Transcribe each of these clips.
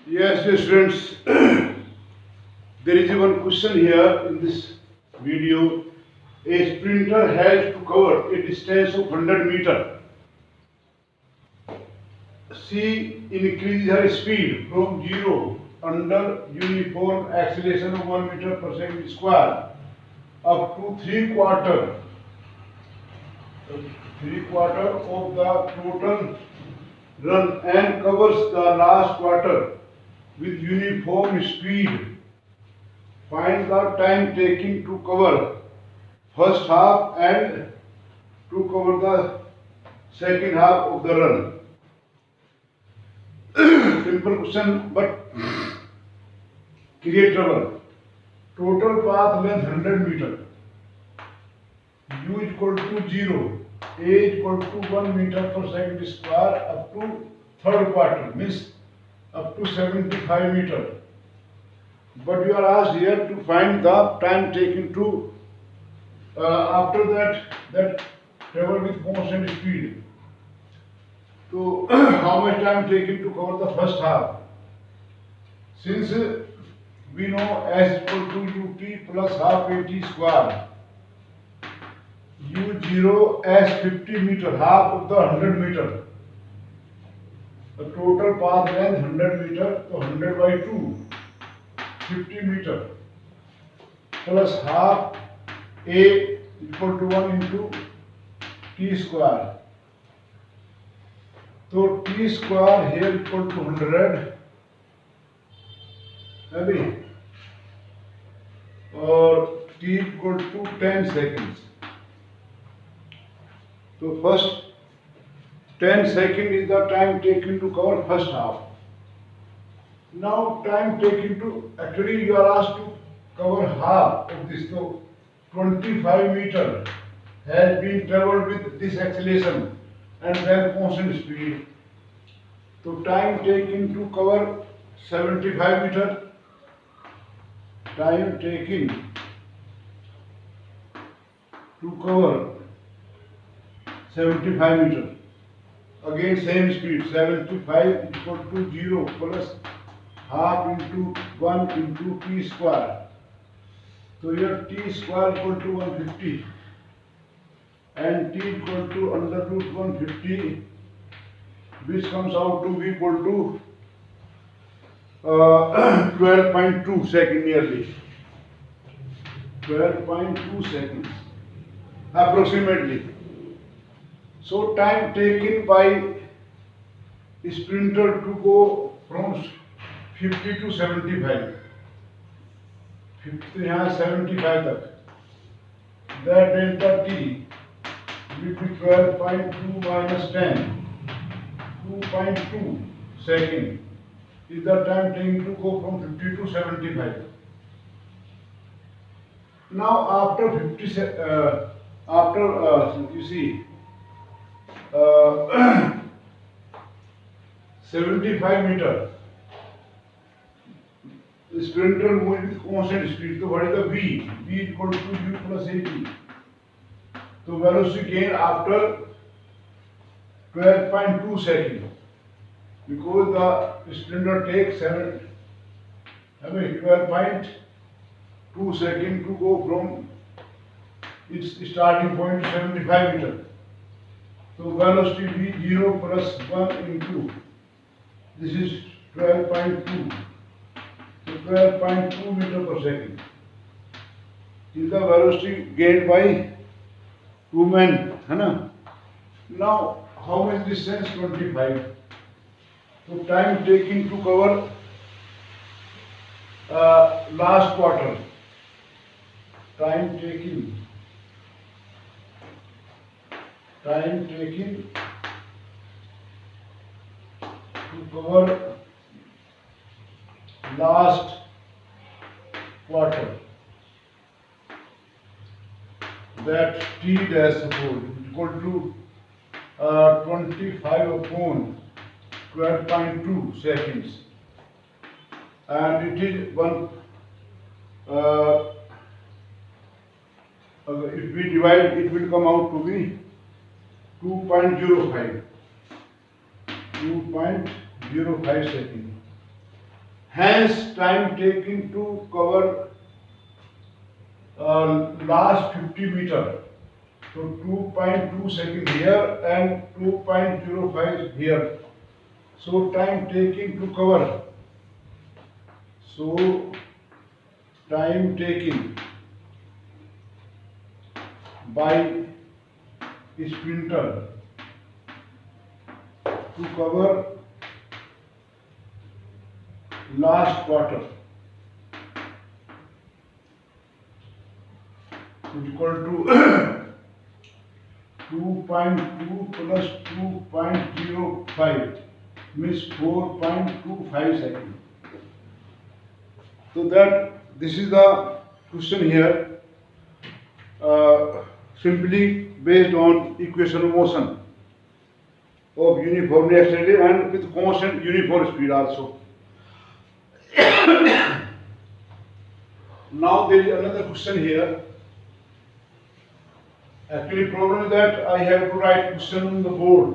Yes, dear students, there is one question here in this video. A sprinter has to cover a distance of 100 meter. She increases her speed from 0 under uniform acceleration of 1 meter per second square up to 3/4 of the total run and covers the last quarter with uniform speed. Find the time taken to cover first half and to cover the second half of the run. Simple question, but create trouble. Total path length 100 meter. U equal to 0. A equal to 1 meter per second square up to third quarter, means up to 75 meter. But you are asked here to find the time taken to after that travel with constant speed. So how much time taken to cover the first half? Since we know S equal to ut plus half at square, u0 as 50 meter, half of the 100 meter. The total path length 100 meter, so 100 by 2, 50 meter plus half A equal to 1 into t square. So t square here equal to 100, maybe, or t equal to 10 seconds. So first 10 seconds is the time taken to cover first half. Now time taken to, actually you are asked to cover half of this, so 25 meter has been travelled with this acceleration and then constant speed. So time taken to cover 75 meter, time taken to cover 75 meter. Again same speed, 75 equal to 0 plus half into 1 into t square. So here t square equal to 150 and t equal to under root 150, which comes out to be equal to 12.2 second nearly. 12.2 seconds approximately. So time taken by sprinter to go from 50 to 75, 50 यहाँ 75 तक, that delta t will be 12.2 minus 10, 2.2 second is the time taken to go from 50 to 75. Now after 50 you see 75 meter, the sprinter moving with constant speed. So what is the v? V equal to u plus at. So velocity gain after 12.2 seconds, because the sprinter takes 12.2 seconds to go from its starting point to 75 meter. So velocity v 0 plus 1 into, this is 12.2. So 12.2 meter per second is the velocity gained by 2 men, है ना? Now how much distance? 25. So time taken to cover last quarter. Time taken to cover last quarter, that t dash suppose equal to 25 upon 12.2 seconds, and it is one, if we divide, it will come out to be 2.05 seconds. Hence, time taken to cover last 50 meter. So 2.2 seconds here and 2.05 here. So time taken to cover. So time taken by sprinter to cover last quarter is equal to 2.2 plus 2.05 means 4.25 seconds. So that this is the question here, simply based on equation of motion of uniformly accelerated and with constant uniform speed also. Now there is another question here. Actually, problem is that I have to write question on the board.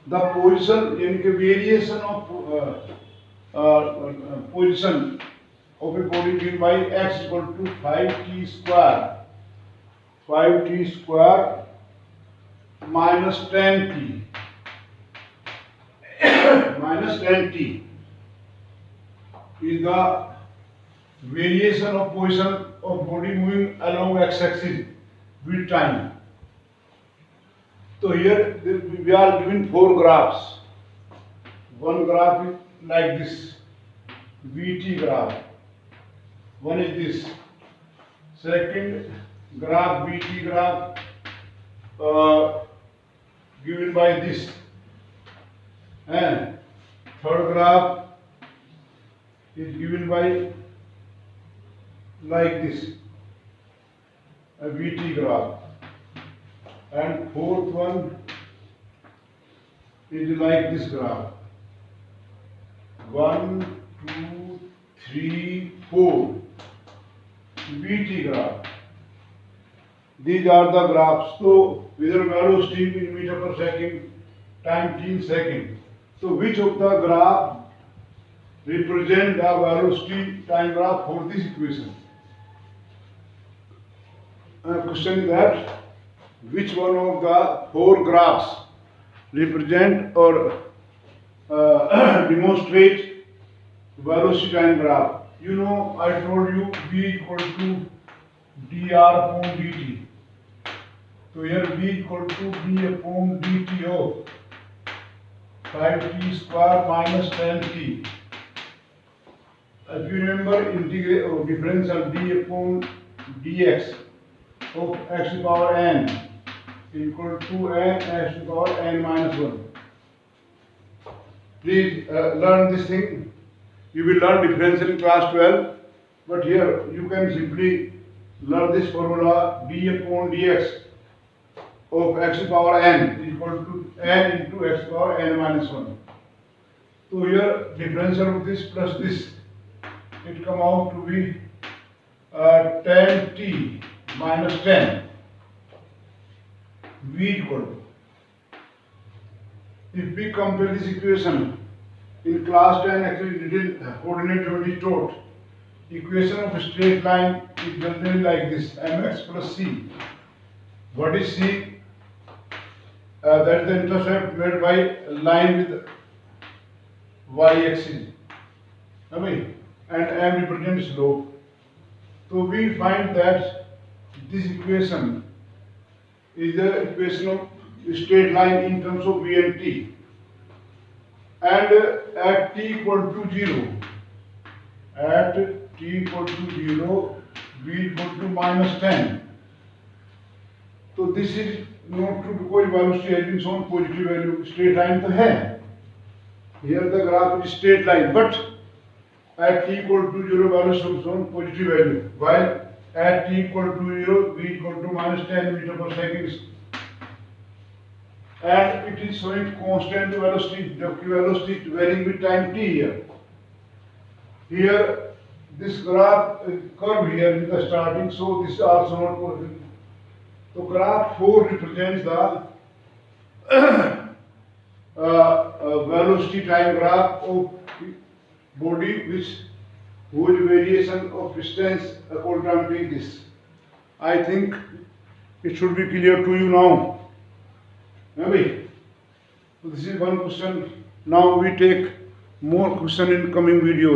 The position in the variation of position of a body given by x equal to 5t square, 5t square minus 10t, minus 10t is the variation of position of body moving along x-axis with time. So here we are given four graphs. One graph is like this, VT graph. One is this. Second graph, VT graph, given by this. And third graph is given by like this, a VT graph. And fourth one is like this graph. 1, 2, 3, 4 VT graph. These are the graphs. So whether velocity in meter per second, time t in second. So which of the graph represent the velocity time graph for this equation? Question is that which one of the four graphs represent or demonstrate velocity time graph? You know, I told you V equal to dr upon dt. So here V equal to d upon dt of 5t square minus 10t. If you remember, integrate or differential d upon dx of x to the power n equal to n x to the power n minus 1. Please learn this thing. You will learn differential in class 12, but here you can simply learn this formula d upon dx of x to the power n equal to n into x to the power n minus 1. So here differential of this plus this, it come out to be 10t minus 10 V equal to. If we compare this equation in class 10, actually little coordinate geometry taught, equation of a straight line is generally like this, mx plus c. What is c? That is the intercept made by a line with y-axis, and m represents slope. So we find that this equation is the equation of straight line in terms of v and t. And at t equal to 0, at t equal to 0, v equal to minus 10. So this is not true because velocity has been shown positive value. Straight line to hai. Here the graph is straight line, but at t equal to 0, velocity is shown positive value, while at t equal to 0, v equal to minus 10 meter per second. And it is showing constant velocity, velocity varying with time t here. Here, this graph curve here in the starting, so this is also not perfect. So graph 4 represents the velocity time graph of body whose variation of distance according to this. I think it should be clear to you now. Maybe. So this is one question. Now we take more question in coming videos.